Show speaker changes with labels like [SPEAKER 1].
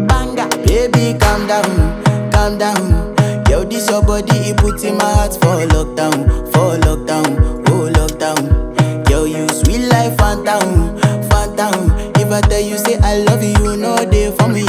[SPEAKER 1] Banga, baby, calm down. Yo, this your body, it puts in my heart for lockdown, oh lockdown. Yo, you sweet life, phantom. If I tell you say I love you, you know they for me,